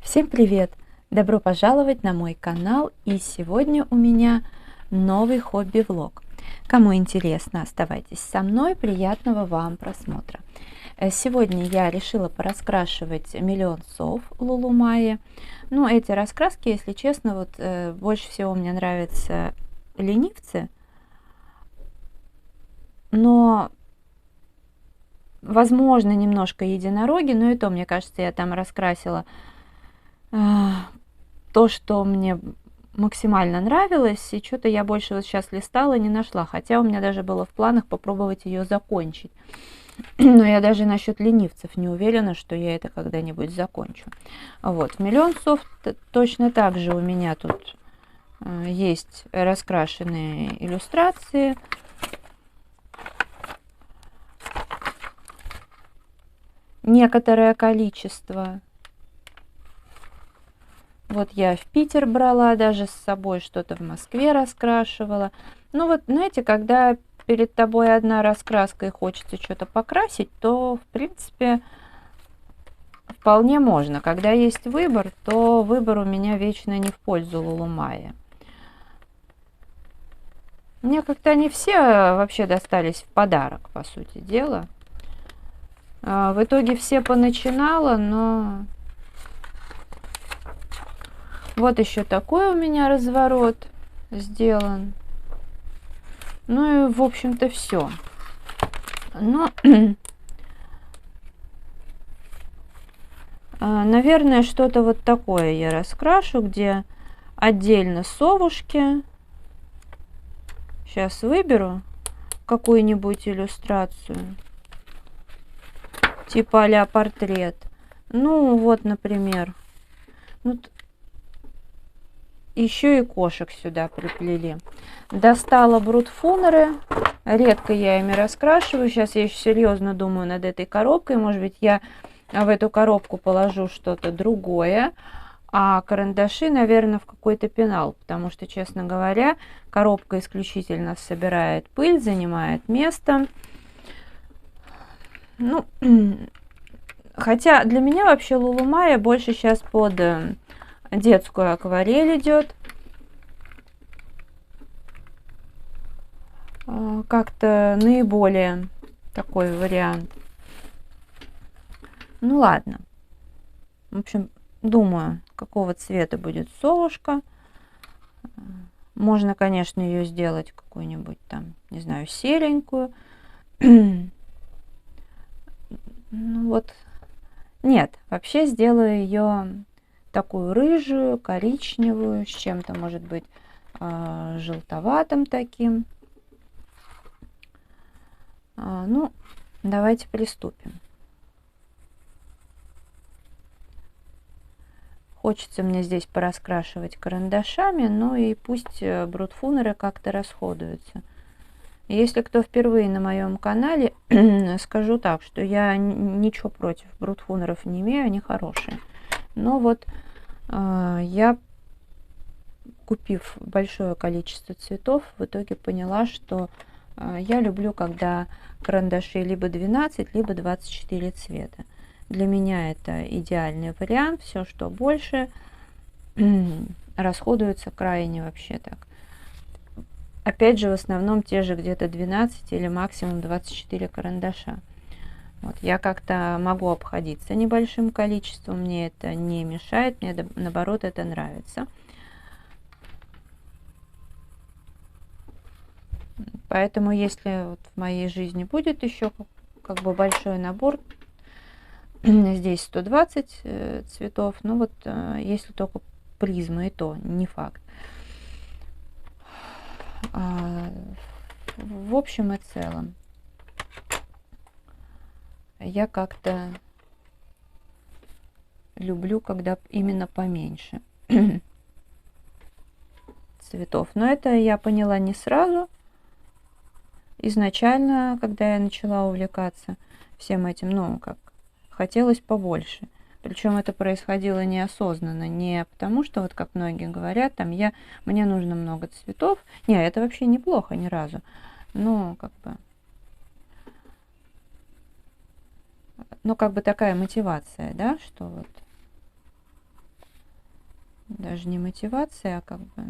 Всем привет! Добро пожаловать на мой канал, и сегодня у меня новый хобби-влог. Кому интересно, оставайтесь со мной, приятного вам просмотра. Сегодня я решила пораскрашивать миллион сов Лулумайи. Ну, эти раскраски, если честно, больше всего мне нравятся ленивцы, но возможно немножко единороги, но и то, мне кажется, я там раскрасила то, что мне максимально нравилось, и что-то я больше вот сейчас листала, не нашла, хотя у меня даже было в планах попробовать ее закончить. Но я даже насчет ленивцев не уверена, что я это когда-нибудь закончу. Вот, миллион сов точно так же у меня тут есть раскрашенные иллюстрации. Некоторое количество. Вот я в Питер брала даже с собой, что-то в Москве раскрашивала. Ну вот, знаете, когда перед тобой одна раскраска и хочется что-то покрасить, то, в принципе, вполне можно. Когда есть выбор, то выбор у меня вечно не в пользу Лулумайи. Мне как-то они все вообще достались в подарок, по сути дела. В итоге все поначинала, но... Вот еще такой у меня разворот сделан. Ну и, в общем-то, все. Но, наверное, что-то вот такое я раскрашу, где отдельно совушки. Сейчас выберу какую-нибудь иллюстрацию, типа а-ля портрет. Ну, вот, например. Ну, еще и кошек сюда приплели. Достала брутфунеры. Редко я ими раскрашиваю. Сейчас я еще серьезно думаю над этой коробкой. Может быть, я в эту коробку положу что-то другое. А карандаши, наверное, в какой-то пенал. Потому что, честно говоря, коробка исключительно собирает пыль, занимает место. Ну, хотя для меня вообще Лулумайи больше сейчас под детскую акварель идет. Как-то наиболее такой вариант. Ну ладно. В общем, думаю, какого цвета будет совушка. Можно, конечно, ее сделать какую-нибудь там, не знаю, серенькую. Ну вот. Нет, вообще сделаю ее такую рыжую, коричневую, с чем-то, может быть, желтоватым таким. Ну, давайте приступим. Хочется мне здесь пораскрашивать карандашами, ну и пусть брутфунеры как-то расходуются. Если кто впервые на моем канале, скажу так, что я ничего против брутфунеров не имею, они хорошие. Но вот я, купив большое количество цветов, в итоге поняла, что я люблю, когда карандаши либо 12, либо 24 цвета. Для меня это идеальный вариант. Все, что больше, расходуется крайне вообще так. Опять же, в основном те же где-то 12 или максимум 24 карандаша. Вот, я как-то могу обходиться небольшим количеством, мне это не мешает, мне наоборот это нравится. Поэтому, если вот в моей жизни будет еще как бы большой набор, здесь 120 цветов, ну вот если только призмы, и то не факт. В общем и целом, я как-то люблю, когда именно поменьше цветов. Но это я поняла не сразу. Изначально, когда я начала увлекаться всем этим, ну, как хотелось побольше. Причем это происходило неосознанно, не потому что, вот как многие говорят, там мне нужно много цветов. Не, это вообще неплохо ни разу. Но как бы такая мотивация, да, что вот даже не мотивация, а как бы,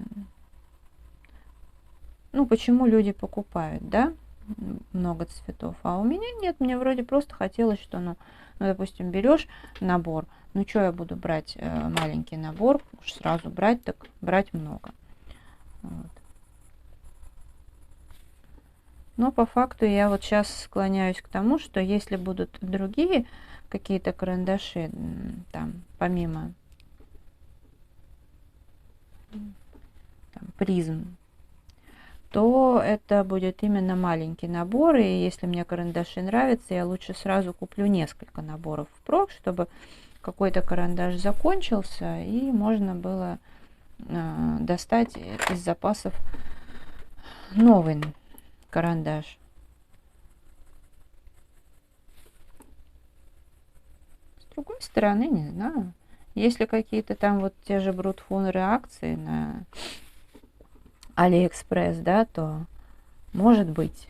ну, почему люди покупают, да, много цветов, а у меня нет, мне вроде просто хотелось, что, ну допустим, берешь набор, ну, что я буду брать маленький набор, уж сразу брать, так брать много. Вот. Но по факту я вот сейчас склоняюсь к тому, что если будут другие какие-то карандаши, там, помимо там, призм, то это будет именно маленький набор, и если мне карандаши нравятся, я лучше сразу куплю несколько наборов впрок, чтобы какой-то карандаш закончился, и можно было достать из запасов новый карандаш. С другой стороны, не знаю. Если какие-то там вот те же брутфунеры акции на Алиэкспресс, да, то может быть.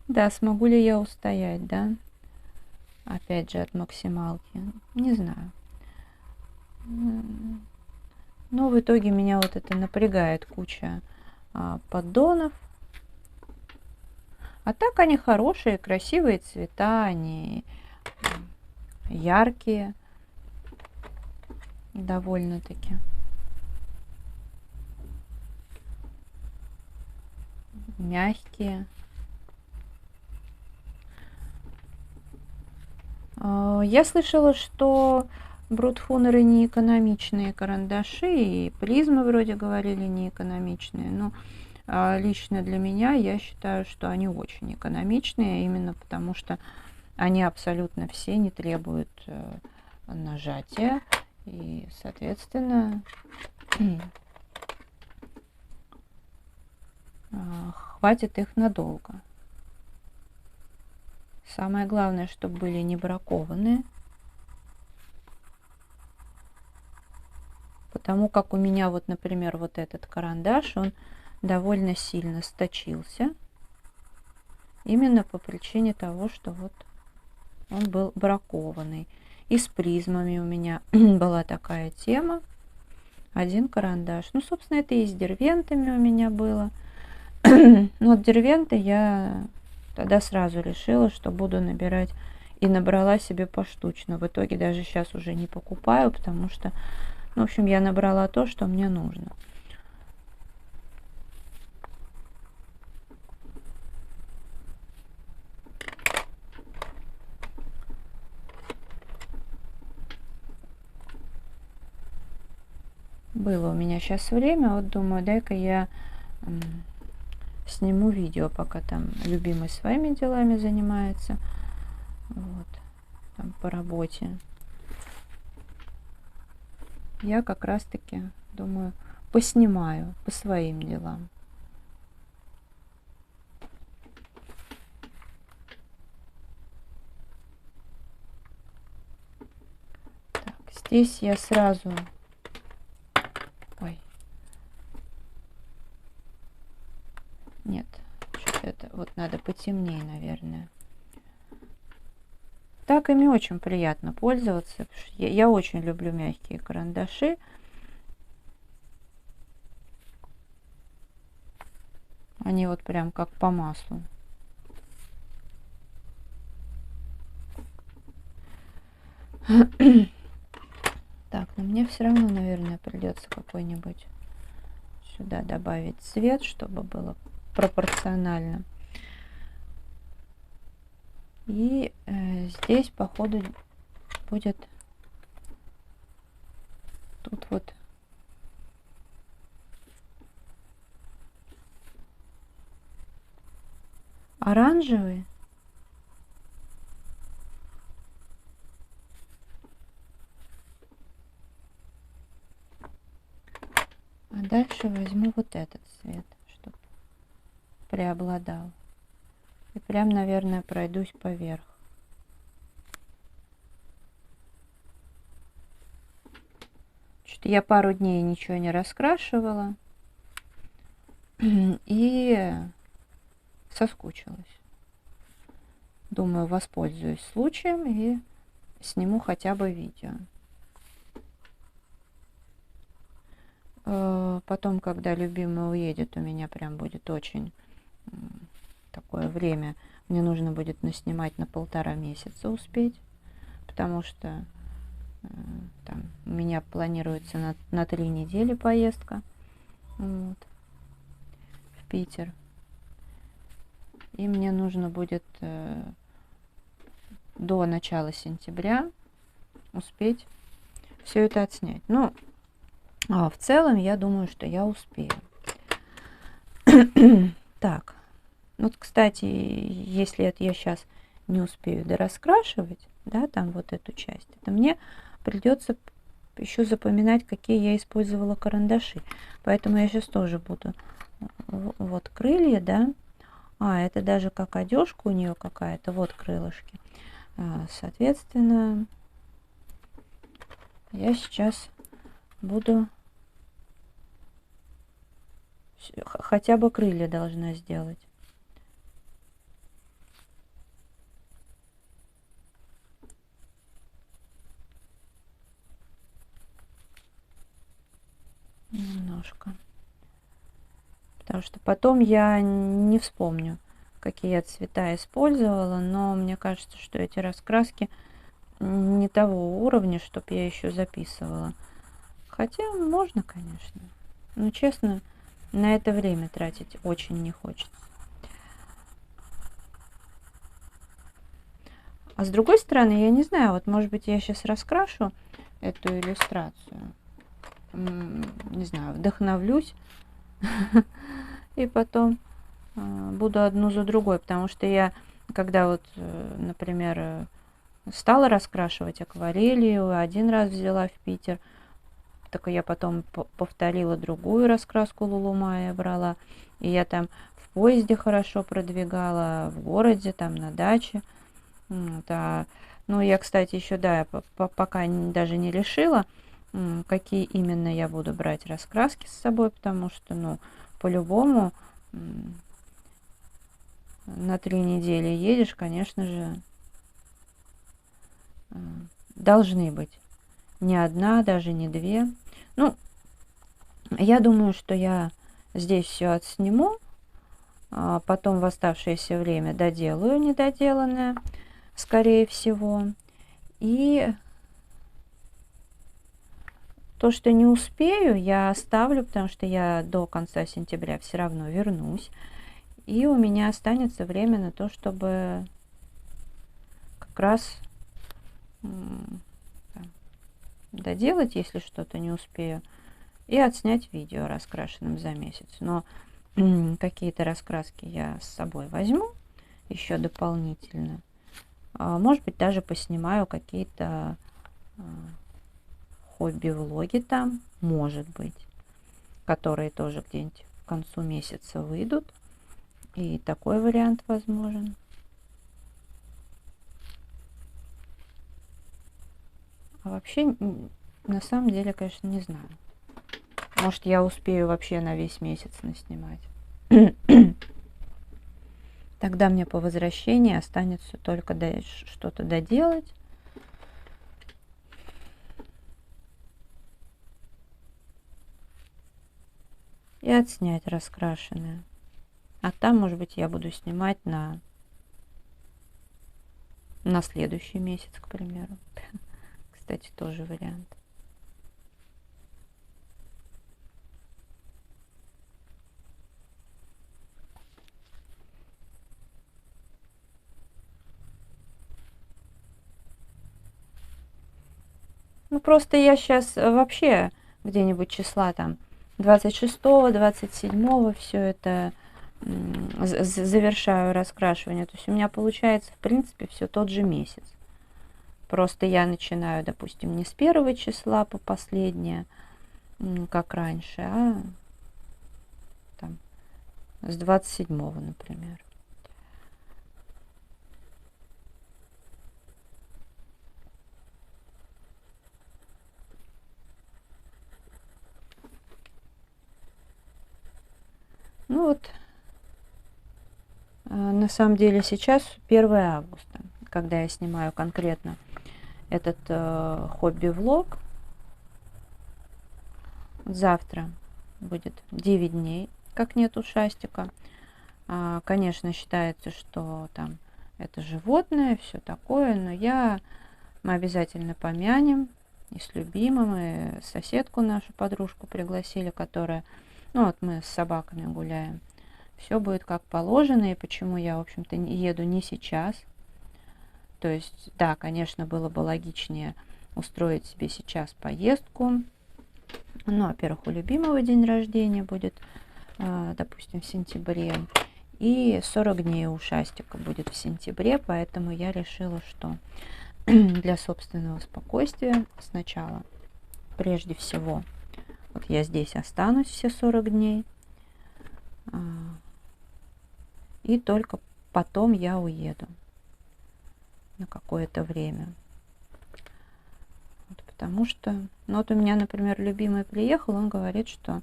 Да, смогу ли я устоять, да? Опять же, от максималки. Не знаю. Но в итоге меня вот это напрягает куча поддонов. А так они хорошие, красивые цвета, они яркие довольно-таки. Мягкие. Я слышала, что брутфунеры не экономичные карандаши, и призмы вроде говорили не экономичные. Но лично для меня я считаю, что они очень экономичные, именно потому что они абсолютно все не требуют нажатия. И, соответственно, хватит их надолго. Самое главное, чтобы были не бракованные. Потому как у меня вот, например, вот этот карандаш, он довольно сильно сточился. Именно по причине того, что вот он был бракованный. И с призмами у меня была такая тема. Один карандаш. Ну, собственно, это и с дервентами у меня было. Но вот дервенты я тогда сразу решила, что буду набирать. И набрала себе поштучно. В итоге даже сейчас уже не покупаю, потому что, ну, в общем, я набрала то, что мне нужно. Было у меня сейчас время, вот думаю, дай-ка я сниму видео, пока там любимый своими делами занимается, вот, там по работе. Я как раз-таки, думаю, поснимаю по своим делам. Так, здесь я сразу... Ой. Нет, что-то это вот надо потемнее, наверное. Так ими очень приятно пользоваться. Я очень люблю мягкие карандаши. Они вот прям как по маслу. Так, но мне все равно, наверное, придется какой-нибудь сюда добавить цвет, чтобы было пропорционально. И здесь, походу, будет тут вот оранжевый. А дальше возьму вот этот цвет, чтобы преобладал. И прям, наверное, пройдусь поверх. Что-то я пару дней ничего не раскрашивала. И соскучилась. Думаю, воспользуюсь случаем и сниму хотя бы видео. Потом, когда любимый уедет, у меня прям будет очень такое время. Мне нужно будет наснимать на 1,5 месяца успеть, потому что там у меня планируется на 3 недели поездка вот, в Питер. И мне нужно будет до начала сентября успеть все это отснять. Ну, в целом, я думаю, что я успею. Так, вот, кстати, если это я сейчас не успею дораскрашивать, да, там вот эту часть, это мне придется еще запоминать, какие я использовала карандаши. Поэтому я сейчас тоже буду. Вот крылья, да. Это даже как одежка у нее какая-то. Вот крылышки. Соответственно, я сейчас буду хотя бы крылья должна сделать. Немножко. Потому что потом я не вспомню, какие я цвета использовала, но мне кажется, что эти раскраски не того уровня, чтобы я еще записывала. Хотя можно, конечно. Но честно, на это время тратить очень не хочется. А с другой стороны, я не знаю, вот может быть я сейчас раскрашу эту иллюстрацию. Не знаю, вдохновлюсь и потом буду одну за другой, потому что я, когда вот, например, стала раскрашивать акварелью, один раз взяла в Питер, так я потом повторила другую раскраску Лулумая брала, и я там в поезде хорошо продвигала, в городе, там на даче. Ну, я, кстати, еще, да, пока даже не решила, какие именно я буду брать раскраски с собой, потому что, ну, по-любому на 3 недели едешь, конечно же, должны быть не одна, даже не 2. Ну, я думаю, что я здесь все отсниму, потом в оставшееся время доделаю недоделанное, скорее всего. И то, что не успею, я оставлю, потому что я до конца сентября все равно вернусь. И у меня останется время на то, чтобы как раз доделать, если что-то не успею, и отснять видео раскрашенным за месяц. Но какие-то раскраски я с собой возьму еще дополнительно. Может быть, даже поснимаю какие-то хобби-влоги там, может быть, которые тоже где-нибудь к концу месяца выйдут. И такой вариант возможен. А вообще, на самом деле, конечно, не знаю. Может, я успею вообще на весь месяц наснимать. Тогда мне по возвращении останется только что-то доделать. И отснять раскрашенное. А там, может быть, я буду снимать на следующий месяц, к примеру. Кстати, тоже вариант. Ну, просто я сейчас вообще где-нибудь числа там 26-го, 27-го все это завершаю раскрашивание. То есть у меня получается, в принципе, все тот же месяц. Просто я начинаю, допустим, не с 1 числа по последнее, как раньше, а там, с 27-го, например. Ну вот, на самом деле сейчас 1 августа, когда я снимаю конкретно этот хобби-влог. Завтра будет 9 дней, как нет ушастика. Конечно, считается, что там это животное, все такое, но мы обязательно помянем и с любимым, и соседку нашу, подружку пригласили, которая, ну вот мы с собаками гуляем. Все будет как положено, и почему я, в общем-то, еду не сейчас. То есть, да, конечно, было бы логичнее устроить себе сейчас поездку. Ну, во-первых, у любимого день рождения будет, допустим, в сентябре. И 40 дней у ушастика будет в сентябре, поэтому я решила, что для собственного спокойствия сначала, прежде всего, вот я здесь останусь все 40 дней, и только потом я уеду на какое-то время. Вот, потому что, ну вот у меня, например, любимый приехал, он говорит, что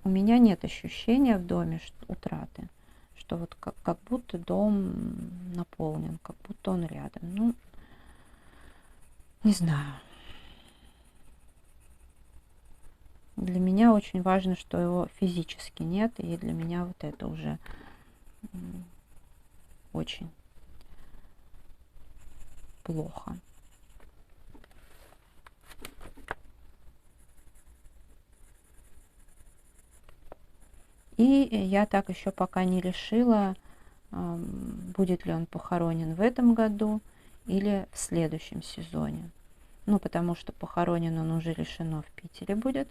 у меня нет ощущения в доме утраты, что вот как будто дом наполнен, как будто он рядом. Ну, не знаю. Для меня очень важно, что его физически нет, и для меня вот это уже очень плохо. И я так еще пока не решила, будет ли он похоронен в этом году или в следующем сезоне. Ну, потому что похоронен он уже решено в Питере будет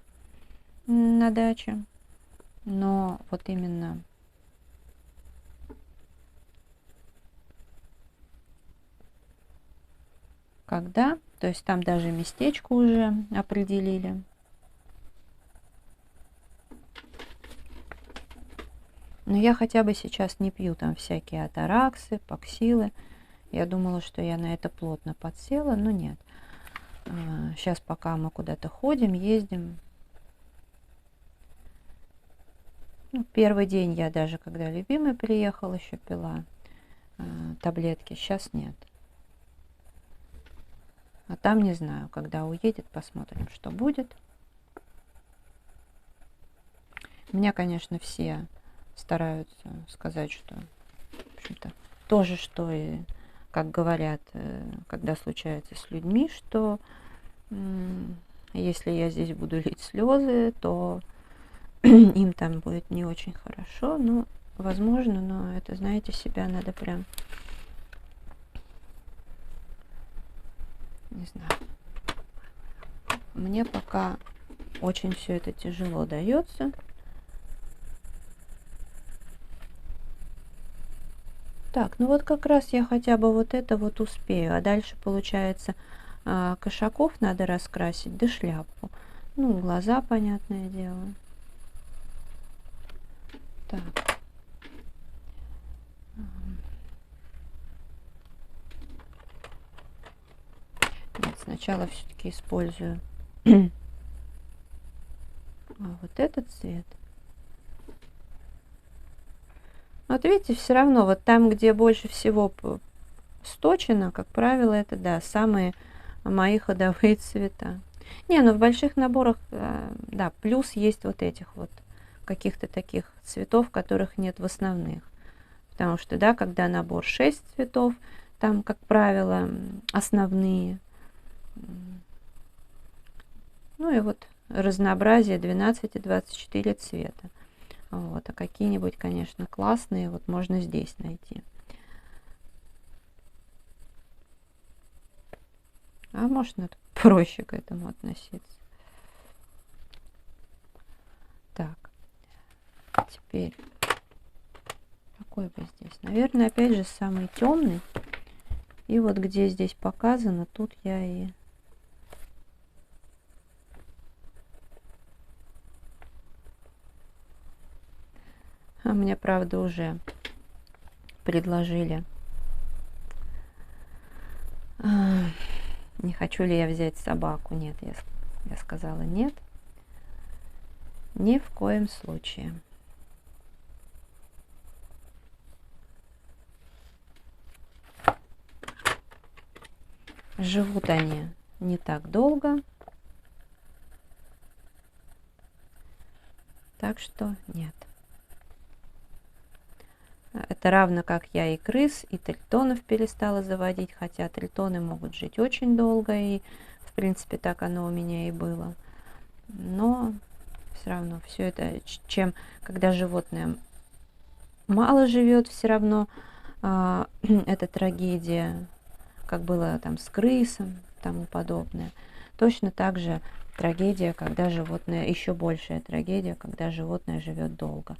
на даче. Но вот именно когда, то есть там даже местечко уже определили. Но я хотя бы сейчас не пью там всякие атараксы, паксилы. Я думала, что я на это плотно подсела, но нет. Сейчас пока мы куда-то ходим, ездим. Ну, первый день я даже, когда любимый приехал, еще пила таблетки. Сейчас нет. А там не знаю, когда уедет, посмотрим, что будет. Меня, конечно, все стараются сказать, что, в общем-то, то же, что и, как говорят, когда случается с людьми, что если я здесь буду лить слезы, то им там будет не очень хорошо. Ну, возможно, но это, знаете, себя надо прям, не знаю. Мне пока очень все это тяжело дается. Так, ну вот как раз я хотя бы вот это вот успею. А дальше, получается, кошаков надо раскрасить, да шляпу. Ну, глаза, понятное дело. Так. Нет, сначала все-таки использую вот этот цвет. Вот видите, все равно вот там, где больше всего сточено, как правило, это, да, самые мои ходовые цвета. Не, ну в больших наборах, да, плюс есть вот этих вот каких-то таких цветов, которых нет в основных. Потому что, да, когда набор 6 цветов, там, как правило, основные. Ну и вот разнообразие 12 и 24 цвета. Вот, а какие-нибудь, конечно, классные вот можно здесь найти. А может, надо проще к этому относиться. Так, теперь какой бы здесь? Наверное, опять же, самый темный. И вот где здесь показано, тут я и... А мне, правда, уже предложили. Не хочу ли я взять собаку? Нет, я сказала нет. Ни в коем случае. Живут они не так долго. Так что нет. Это равно как я и крыс, и тритонов перестала заводить, хотя тритоны могут жить очень долго, и в принципе так оно у меня и было. Но все равно все это, когда животное мало живет, все равно это трагедия, как было там с крысом и тому подобное. Точно так же трагедия, когда животное, еще большая трагедия, когда животное живет долго.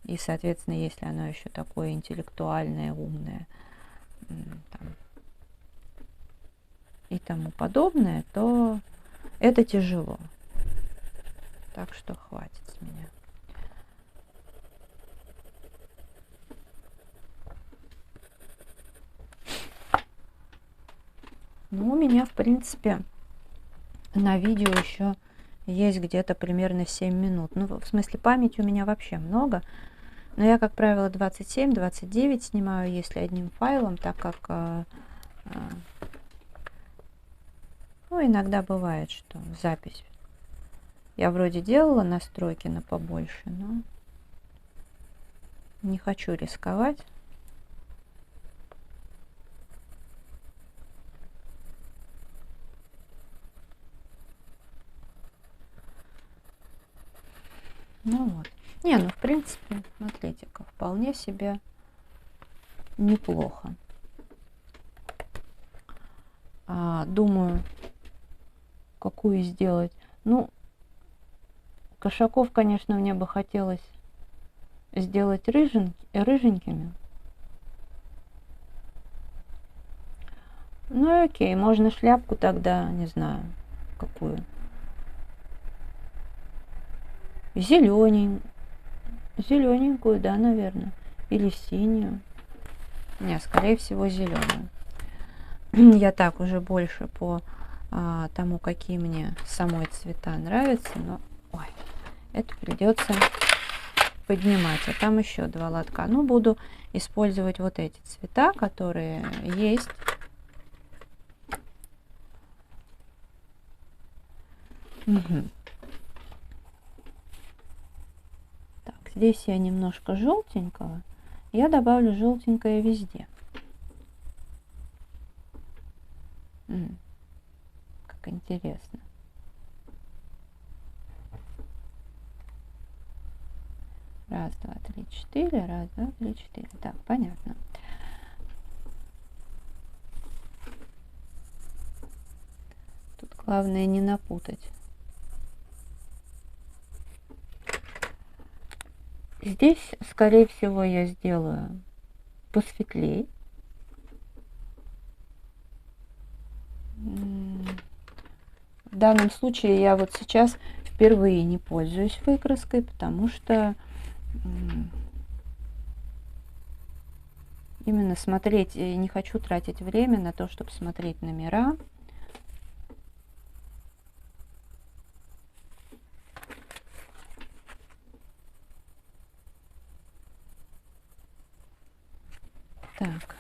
И, соответственно, если оно еще такое интеллектуальное, умное там, и тому подобное, то это тяжело. Так что хватит с меня. Ну, у меня, в принципе, на видео еще есть где-то примерно 7 минут. Ну, в смысле, памяти у меня вообще много. Но я, как правило, 27-29 снимаю, если одним файлом, так как ну, иногда бывает, что запись. Я вроде делала настройки на побольше, но не хочу рисковать. Ну вот. Не, ну в принципе, смотрите-ка, вполне себе неплохо. Думаю, какую сделать. Ну, кошаков, конечно, мне бы хотелось сделать рыженькими. Ну окей, можно шляпку тогда, не знаю, какую. Зелененькую, да, наверное. Или синюю. Не, скорее всего, зеленую. Я так уже больше по тому, какие мне самой цвета нравятся, но ой, это придется поднимать. А там еще 2 лотка. Ну, буду использовать вот эти цвета, которые есть. Угу. Так, здесь я немножко желтенького. Я добавлю желтенькое везде. Как интересно. Раз, два, три, четыре. Раз, два, три, четыре. Так, понятно. Тут главное не напутать. Здесь, скорее всего, я сделаю посветлее. В данном случае я вот сейчас впервые не пользуюсь выкраской, потому что именно смотреть, не хочу тратить время на то, чтобы смотреть номера. Так.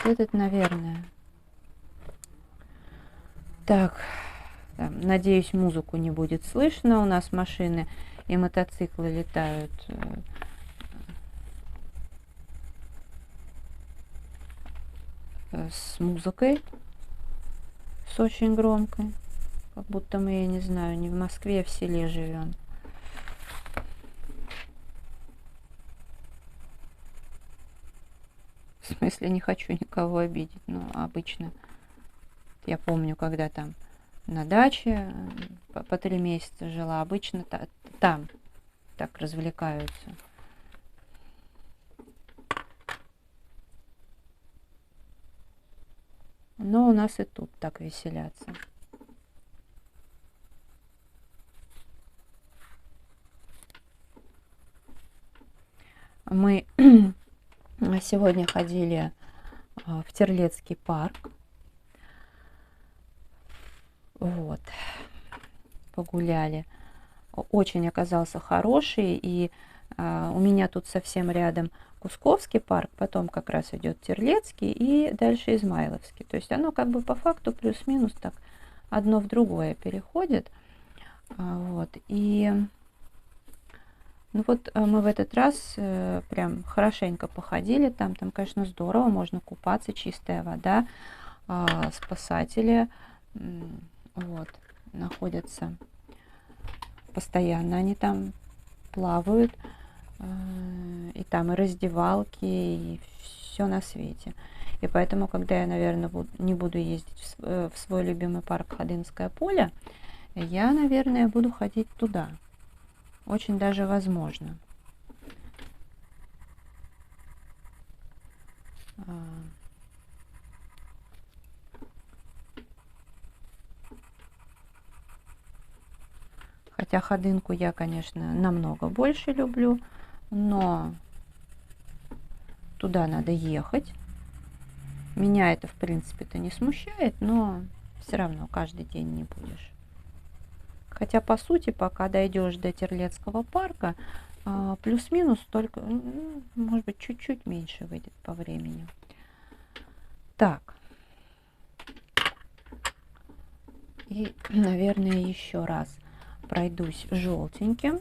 Этот, наверное. Так. Надеюсь, музыку не будет слышно. У нас машины и мотоциклы летают с музыкой, с очень громкой. Как будто мы, я не знаю, не в Москве, а в селе живем. В смысле, не хочу никого обидеть, но обычно я помню, когда там на даче по 3 месяца жила, обычно там так развлекаются. Но у нас и тут так веселятся. Мы сегодня ходили в Терлецкий парк. Вот. Погуляли. Очень оказался хороший, и У меня тут совсем рядом Кусковский парк, потом как раз идет Терлецкий и дальше Измайловский. То есть оно как бы по факту плюс-минус так одно в другое переходит. Вот. И ну вот мы в этот раз прям хорошенько походили. Там, конечно, здорово, можно купаться, чистая вода. Спасатели вот, находятся постоянно, они там плавают. И там и раздевалки, и все на свете. И поэтому, когда я, наверное, не буду ездить в свой любимый парк Ходынское поле, я, наверное, буду ходить туда. Очень даже возможно. Хотя Ходынку я, конечно, намного больше люблю, но туда надо ехать. Меня это, в принципе-то, не смущает, но все равно каждый день не будешь. Хотя, по сути, пока дойдешь до Терлецкого парка, плюс-минус только, может быть, чуть-чуть меньше выйдет по времени. Так. И, наверное, еще раз пройдусь желтеньким.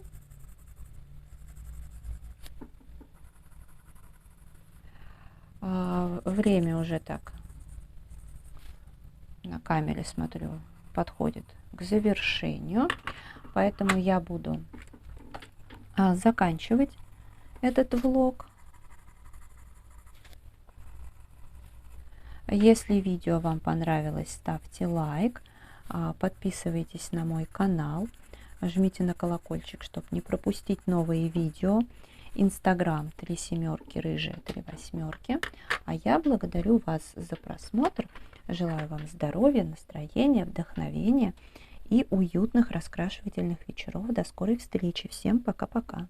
Время уже так на камере смотрю подходит к завершению, поэтому я буду заканчивать этот влог. Если видео вам понравилось, ставьте лайк, подписывайтесь на мой канал, жмите на колокольчик, чтобы не пропустить новые видео. Инстаграм 3 семерки, рыжая 3 восьмерки. А я благодарю вас за просмотр. Желаю вам здоровья, настроения, вдохновения и уютных раскрашивательных вечеров. До скорой встречи. Всем пока-пока.